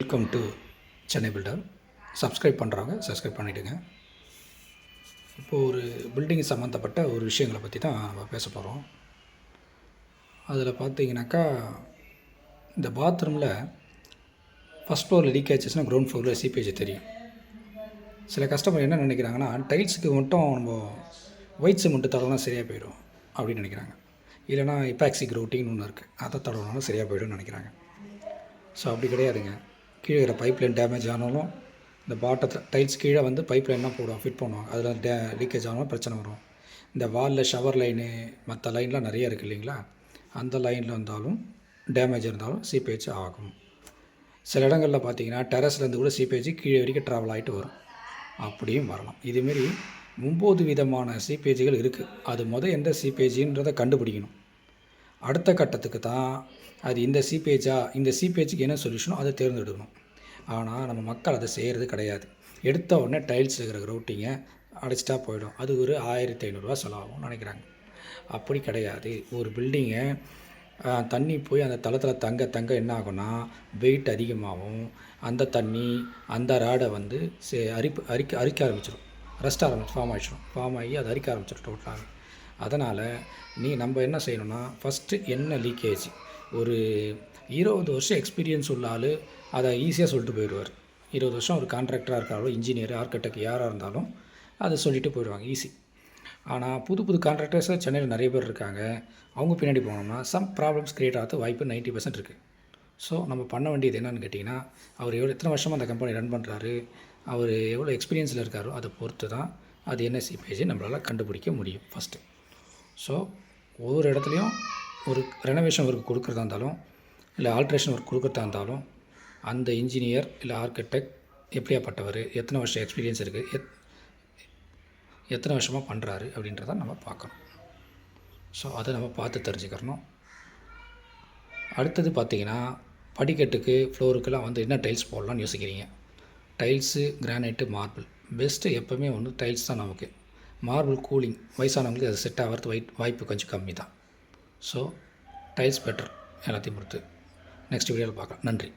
Welcome to Chennai builder. Subscribe பண்ணுறவங்க subscribe பண்ணிவிடுங்க. இப்போது ஒரு பில்டிங் சம்மந்தப்பட்ட ஒரு விஷயங்களை பற்றி தான் நம்ம பேச போகிறோம். அதில் பார்த்தீங்கன்னாக்கா, இந்த பாத்ரூமில் ஃபஸ்ட் ஃப்ளோரில் லீக் ஆச்சுன்னா கிரவுண்ட் ஃப்ளோரில் சீப்பேஜ் தெரியும். சில கஸ்டமர் என்ன நினைக்கிறாங்கன்னா, டைல்ஸுக்கு மட்டும் நம்ம ஒயிட் சிமெண்ட்டு தடவைனா சரியாக போயிடும் அப்படின்னு நினைக்கிறாங்க. இல்லைனா எப்பாக்சி க்ரௌட்டின்னு ஒன்று இருக்குது, அதை தடவைனாலும் சரியாக போய்டும்னு நினைக்கிறாங்க. ஸோ அப்படி கிடையாதுங்க. கீழே இருக்கிற பைப் லைன் டேமேஜ் ஆனாலும் இந்த பாட்டத்தில் டைல்ஸ் கீழே வந்து பைப் லைன்லாம் போடுவோம், ஃபிட் பண்ணுவாங்க. அதில் லீக்கேஜ் ஆனாலும் பிரச்சனை வரும். இந்த வாலில் ஷவர் லைனு மற்ற லைன்லாம் நிறைய இருக்குது இல்லைங்களா, அந்த லைனில் வந்தாலும் டேமேஜ் இருந்தாலும் சீப்பேஜ் ஆகும். சில இடங்களில் பார்த்தீங்கன்னா டெரஸ்லேருந்து கூட சீப்பேஜ் கீழே வரைக்கும் ட்ராவல் ஆகிட்டு வரும், அப்படியும் வரலாம். இதுமாரி 9 விதமான சீப்பேஜுகள் இருக்குது. அது எந்த சீப்பேஜின்றதை கண்டுபிடிக்கணும். அடுத்த கட்டத்துக்கு தான் அது இந்த சீப்பேஜுக்கு என்ன சொல்யூஷனோ அதை தேர்ந்தெடுக்கணும். ஆனால் நம்ம மக்கள் அதை செய்கிறது கிடையாது. எடுத்த உடனே டைல்ஸ் இருக்கிற ரூட்டிங்கை அடைச்சிட்டா போயிடும், அது ஒரு 1500 செலவாகும்னு நினைக்கிறாங்க. அப்படி கிடையாது. ஒரு பில்டிங்கை தண்ணி போய் அந்த தளத்தில் தங்க என்ன ஆகும்னா வெயிட் அதிகமாகும். அந்த தண்ணி அந்த ராடை வந்து அரிக்க ஆரம்பிச்சிடும், ஃபார்ம் ஆகி அதை அரிக்க ஆரம்பிச்சிடும் டோட்டலாக. அதனால் நம்ம என்ன செய்யணும்னா, ஃபஸ்ட்டு என்ன லீக்கேஜ், ஒரு 20 வருஷம் எக்ஸ்பீரியன்ஸ் உள்ள ஆள் அதை ஈஸியாக சொல்லிட்டு போயிடுவார். 20 வருஷம் ஒரு கான்ட்ராக்டராக இருக்காலும், இன்ஜினியர், ஆர்கிடெக்ட் யாராக இருந்தாலும் அதை சொல்லிட்டு போயிடுவாங்க, ஈஸி. ஆனால் புது கான்ட்ராக்டர்ஸாக சென்னையில் நிறைய பேர் இருக்காங்க. அவங்க பின்னாடி போனோம்னா சம் ப்ராப்ளம்ஸ் க்ரியேட் ஆகிறது வாய்ப்பு 90% இருக்குது. ஸோ நம்ம பண்ண வேண்டியது என்னென்னு கேட்டிங்கன்னா, அவர் எத்தனை வருஷமாக அந்த கம்பெனி ரன் பண்ணுறாரு, அவர் எவ்வளோ எக்ஸ்பீரியன்ஸில் இருக்காரோ அதை பொறுத்து தான் அது என்ன சீப்பேஜ் நம்மளால் கண்டுபிடிக்க முடியும் ஃபஸ்ட்டு. ஸோ ஒவ்வொரு இடத்துலையும் ஒரு ரெனோவேஷன் ஒர்க் கொடுக்குறதா இருந்தாலும், இல்லை ஆல்ட்ரேஷன் ஒர்க் கொடுக்குறதா இருந்தாலும், அந்த இன்ஜினியர் இல்லை ஆர்கிடெக்ட் எப்படியாப்பட்டவர், எத்தனை வருஷம் எக்ஸ்பீரியன்ஸ் இருக்குது, எத்தனை வருஷமாக பண்ணுறாரு அப்படின்றத நம்ம பார்க்கணும். ஸோ அதை நம்ம பார்த்து தெரிஞ்சுக்கிறணும். அடுத்தது பார்த்திங்கன்னா, படிக்கட்டுக்கு ஃப்ளோருக்கெல்லாம் வந்து என்ன டைல்ஸ் போடலான்னு யோசிக்கிறீங்க. Tiles, granite, marble best. எப்போவுமே வந்து டைல்ஸ் தான் நமக்கு. மார்பிள் கூலிங், வயசானவங்களுக்கு அது செட் ஆகிறது வாய்ப்பு கொஞ்சம் கம்மி தான். ஸோ டைல்ஸ் பெட்டர் எல்லாத்தையும் பொறுத்து. நெக்ஸ்ட் வீடியோவில் பார்க்கலாம். நன்றி.